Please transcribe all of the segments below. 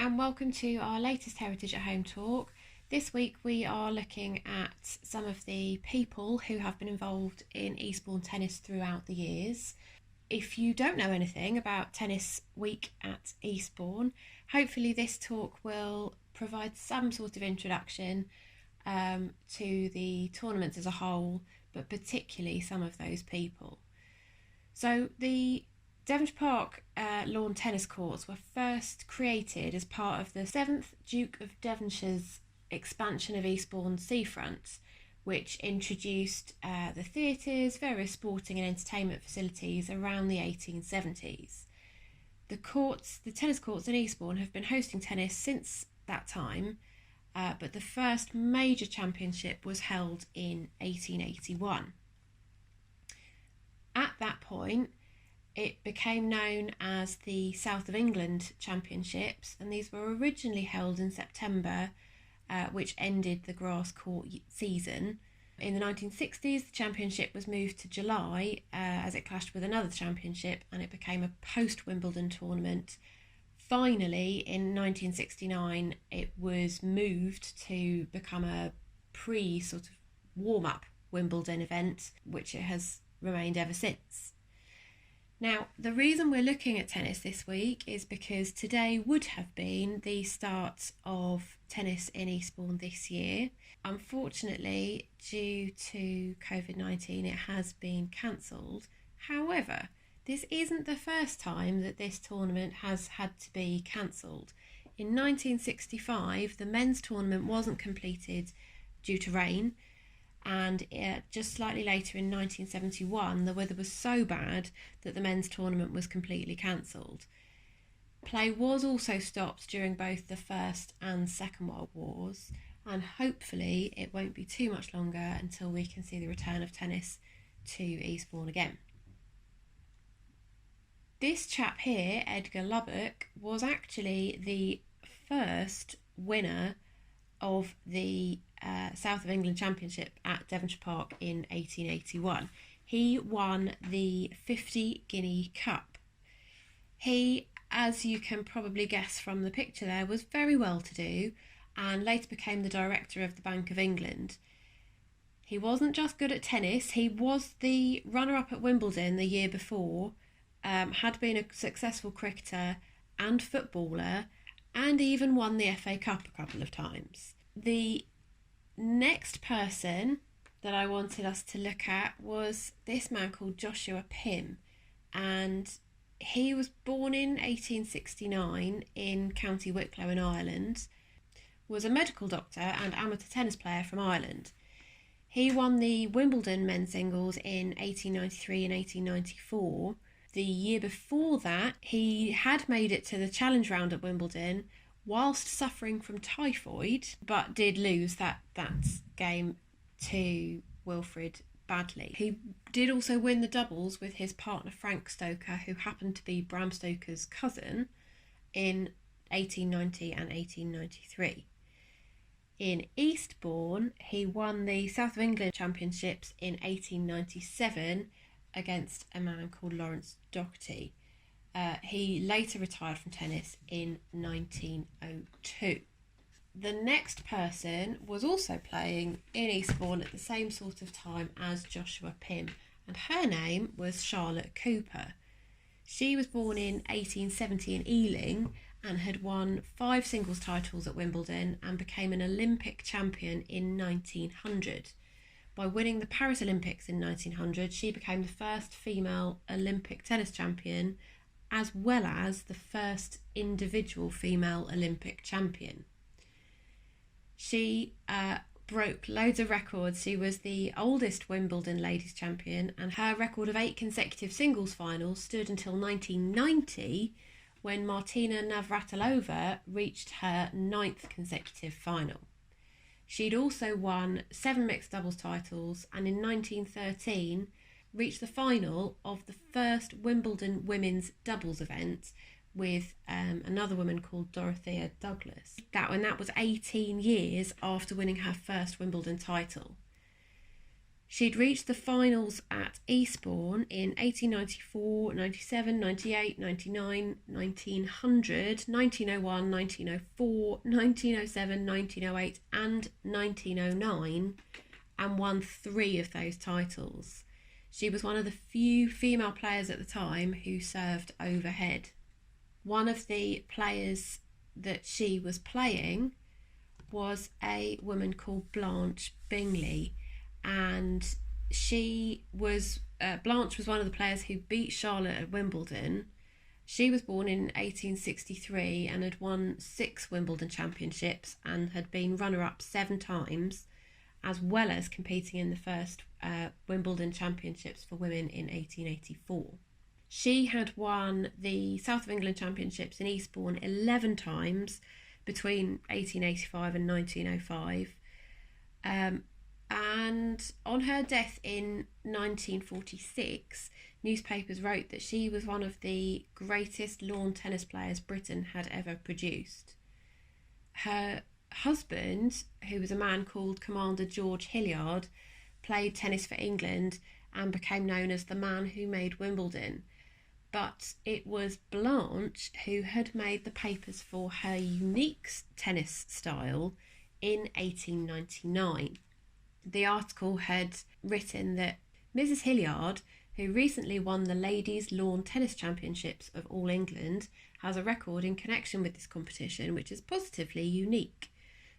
and welcome to our latest Heritage at Home talk. This week we are looking at some of the people who have been involved in Eastbourne Tennis throughout the years. If you don't know anything about Tennis Week at Eastbourne, hopefully this talk will provide some sort of introduction to the tournaments as a whole, but particularly some of those people. So the Devonshire Park lawn tennis courts were first created as part of the 7th Duke of Devonshire's expansion of Eastbourne seafront, which introduced the theatres, various sporting and entertainment facilities around the 1870s. The tennis courts in Eastbourne have been hosting tennis since that time, but the first major championship was held in 1881. At that point, it became known as the South of England Championships, and these were originally held in September, which ended the grass court season. In the 1960s, the championship was moved to July as it clashed with another championship, and it became a post-Wimbledon tournament. Finally, in 1969, it was moved to become a sort of warm-up Wimbledon event, which it has remained ever since. Now, the reason we're looking at tennis this week is because today would have been the start of tennis in Eastbourne this year. Unfortunately, due to COVID-19, it has been cancelled. However, this isn't the first time that this tournament has had to be cancelled. In 1965, the men's tournament wasn't completed due to rain, and just slightly later in 1971 the weather was so bad that the men's tournament was completely cancelled. Play was also stopped during both the First and Second World Wars, and hopefully it won't be too much longer until we can see the return of tennis to Eastbourne again. This chap here, Edgar Lubbock, was actually the first winner of the South of England Championship at Devonshire Park in 1881. He won the 50 Guinea Cup. He, as you can probably guess from the picture there, was very well to do and later became the director of the Bank of England. He wasn't just good at tennis, he was the runner-up at Wimbledon the year before, had been a successful cricketer and footballer, and even won the FA Cup a couple of times. The next person that I wanted us to look at was this man called Joshua Pym, and he was born in 1869 in County Wicklow in Ireland, was a medical doctor and amateur tennis player from Ireland. He won the Wimbledon men's singles in 1893 and 1894. The year before that, he had made it to the challenge round at Wimbledon whilst suffering from typhoid, but did lose that game to Wilfred badly. He did also win the doubles with his partner Frank Stoker, who happened to be Bram Stoker's cousin, in 1890 and 1893. In Eastbourne, he won the South of England Championships in 1897 against a man called Lawrence Doherty. He later retired from tennis in 1902. The next person was also playing in Eastbourne at the same sort of time as Joshua Pym, and her name was Charlotte Cooper. She was born in 1870 in Ealing and had won 5 singles titles at Wimbledon and became an Olympic champion in 1900. By winning the Paris Olympics in 1900, she became the first female Olympic tennis champion, as well as the first individual female Olympic champion. She broke loads of records. She was the oldest Wimbledon ladies champion, and her record of 8 consecutive singles finals stood until 1990, when Martina Navratilova reached her 9th consecutive final. She'd also won 7 mixed doubles titles, and in 1913 reached the final of the first Wimbledon women's doubles event with another woman called Dorothea Douglas. That was 18 years after winning her first Wimbledon title. She'd reached the finals at Eastbourne in 1894, 97, 98, 99, 1900, 1901, 1904, 1907, 1908 and 1909 and won 3 of those titles. She was one of the few female players at the time who served overhead. One of the players that she was playing was a woman called Blanche Bingley, and Blanche was one of the players who beat Charlotte at Wimbledon. She was born in 1863 and had won 6 Wimbledon championships and had been runner-up 7 times, as well as competing in the first Wimbledon championships for women in 1884. She had won the South of England championships in Eastbourne 11 times between 1885 and 1905. And on her death in 1946, newspapers wrote that she was one of the greatest lawn tennis players Britain had ever produced. Her husband, who was a man called Commander George Hilliard, played tennis for England and became known as the man who made Wimbledon. But it was Blanche who had made the papers for her unique tennis style in 1899. The article had written that Mrs. Hilliard, who recently won the Ladies' Lawn Tennis Championships of All England, has a record in connection with this competition which is positively unique.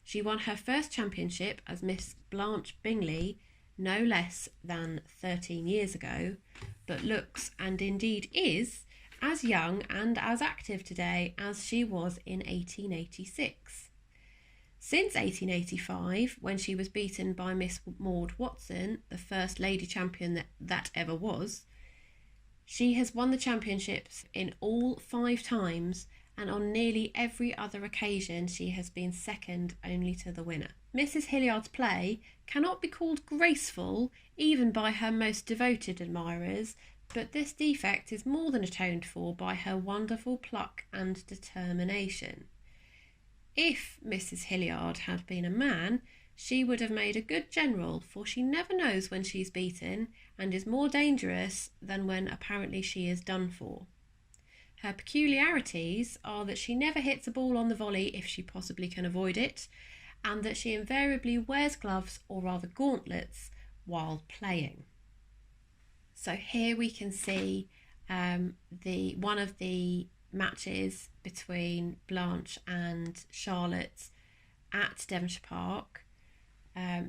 She won her first championship as Miss Blanche Bingley no less than 13 years ago, but looks, and indeed is, as young and as active today as she was in 1886. Since 1885, when she was beaten by Miss Maud Watson, the first lady champion that ever was, she has won the championships in all 5 times, and on nearly every other occasion she has been second only to the winner. Mrs. Hilliard's play cannot be called graceful even by her most devoted admirers, but this defect is more than atoned for by her wonderful pluck and determination. If Mrs. Hilliard had been a man, she would have made a good general, for she never knows when she's beaten and is more dangerous than when apparently she is done for. Her peculiarities are that she never hits a ball on the volley if she possibly can avoid it, and that she invariably wears gloves, or rather gauntlets, while playing. So here we can see one of the matches between Blanche and Charlotte at Devonshire Park.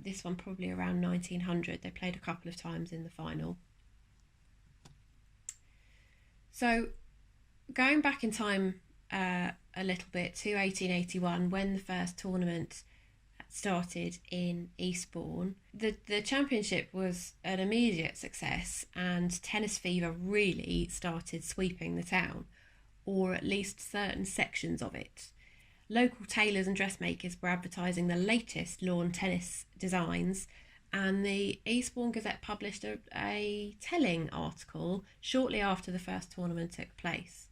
This one probably around 1900. They played a couple of times in the final. So going back in time a little bit to 1881, when the first tournament started in Eastbourne, the championship was an immediate success, and tennis fever really started sweeping the town, or at least certain sections of it. Local tailors and dressmakers were advertising the latest lawn tennis designs, and the Eastbourne Gazette published a telling article shortly after the first tournament took place.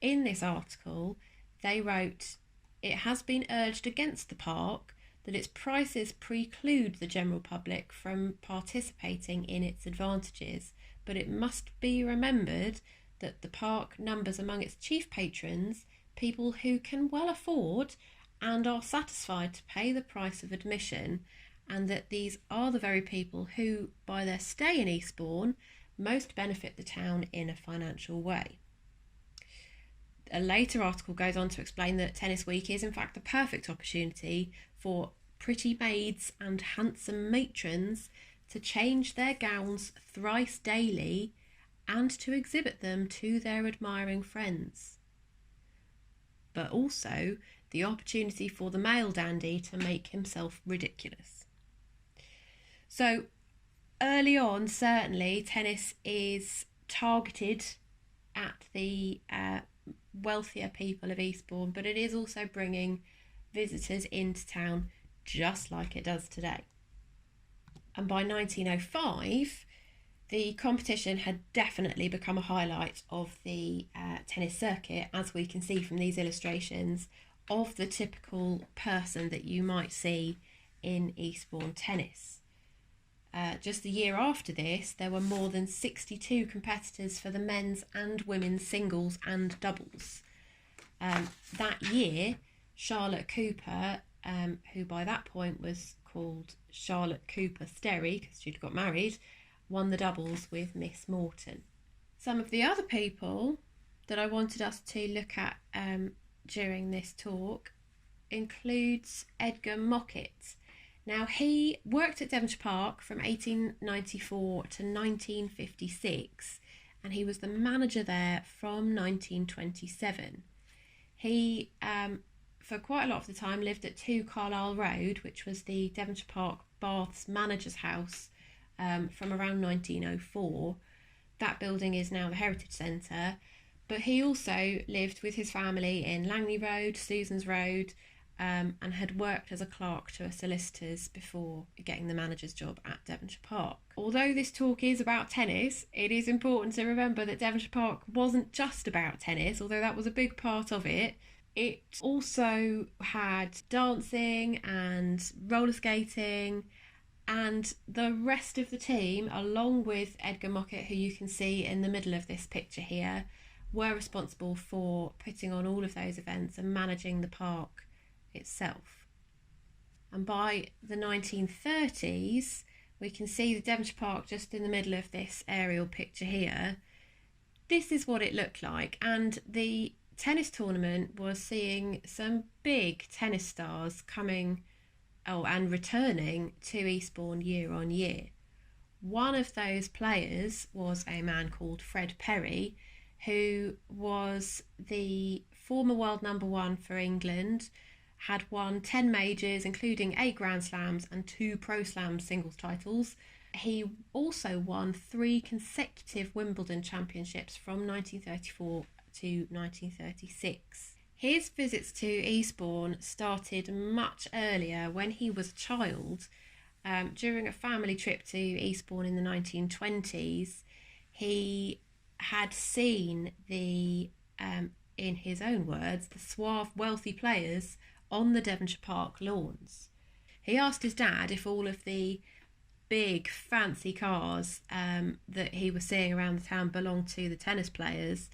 In this article, they wrote, "It has been urged against the park that its prices preclude the general public from participating in its advantages, but it must be remembered that the park numbers among its chief patrons people who can well afford and are satisfied to pay the price of admission, and that these are the very people who, by their stay in Eastbourne, most benefit the town in a financial way." A later article goes on to explain that Tennis Week is in fact the perfect opportunity for pretty maids and handsome matrons to change their gowns thrice daily and to exhibit them to their admiring friends, but also the opportunity for the male dandy to make himself ridiculous. So early on, certainly, tennis is targeted at the wealthier people of Eastbourne, but it is also bringing visitors into town just like it does today. And by 1905, the competition had definitely become a highlight of the tennis circuit, as we can see from these illustrations of the typical person that you might see in Eastbourne tennis. just the year after this, there were more than 62 competitors for the men's and women's singles and doubles. That year, Charlotte Cooper, who by that point was called Charlotte Cooper Sterry because she'd got married, won the doubles with Miss Morton. Some of the other people that I wanted us to look at during this talk includes Edgar Mockett. Now, he worked at Devonshire Park from 1894 to 1956, and he was the manager there from 1927. He, for quite a lot of the time, lived at 2 Carlisle Road, which was the Devonshire Park Baths manager's house from around 1904. That building is now the Heritage Centre, but he also lived with his family in Langley Road, Susan's Road, and had worked as a clerk to a solicitor's before getting the manager's job at Devonshire Park. Although this talk is about tennis, it is important to remember that Devonshire Park wasn't just about tennis, although that was a big part of it. It also had dancing and roller skating, and the rest of the team, along with Edgar Mockett, who you can see in the middle of this picture here, were responsible for putting on all of those events and managing the park itself. And by the 1930s, we can see the Devonshire Park just in the middle of this aerial picture here. This is what it looked like, and the tennis tournament was seeing some big tennis stars coming and returning to Eastbourne year on year. One of those players was a man called Fred Perry, who was the former world number 1 for England, had won 10 majors, including 8 Grand Slams and 2 Pro Slam singles titles. He also won 3 consecutive Wimbledon championships from 1934 to 1936. His visits to Eastbourne started much earlier, when he was a child. During a family trip to Eastbourne in the 1920s, he had seen the, in his own words, the suave, wealthy players on the Devonshire Park lawns. He asked his dad if all of the big fancy cars that he was seeing around the town belonged to the tennis players,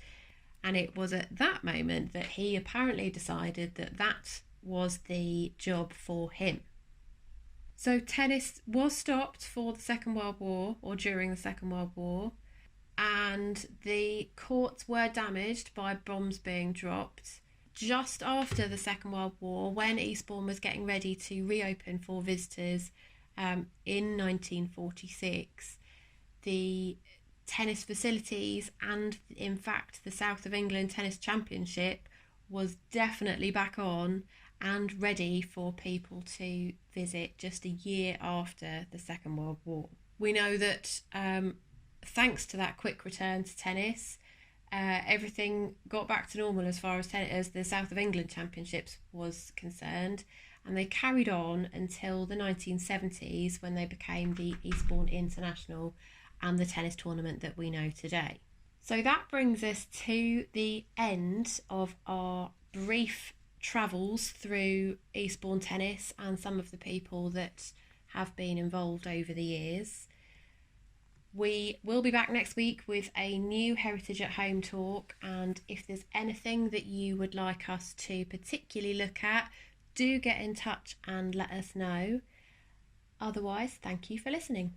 and it was at that moment that he apparently decided that that was the job for him. So tennis was stopped for the Second World War, or during the Second World War, and the courts were damaged by bombs being dropped. Just after the Second World War, when Eastbourne was getting ready to reopen for visitors in 1946, the tennis facilities and, in fact, the South of England Tennis Championship was definitely back on and ready for people to visit just a year after the Second World War. We know that thanks to that quick return to tennis, everything got back to normal as far as the South of England Championships was concerned, and they carried on until the 1970s, when they became the Eastbourne International and the tennis tournament that we know today. So that brings us to the end of our brief travels through Eastbourne Tennis and some of the people that have been involved over the years. We will be back next week with a new Heritage at Home talk, and if there's anything that you would like us to particularly look at, do get in touch and let us know. Otherwise, thank you for listening.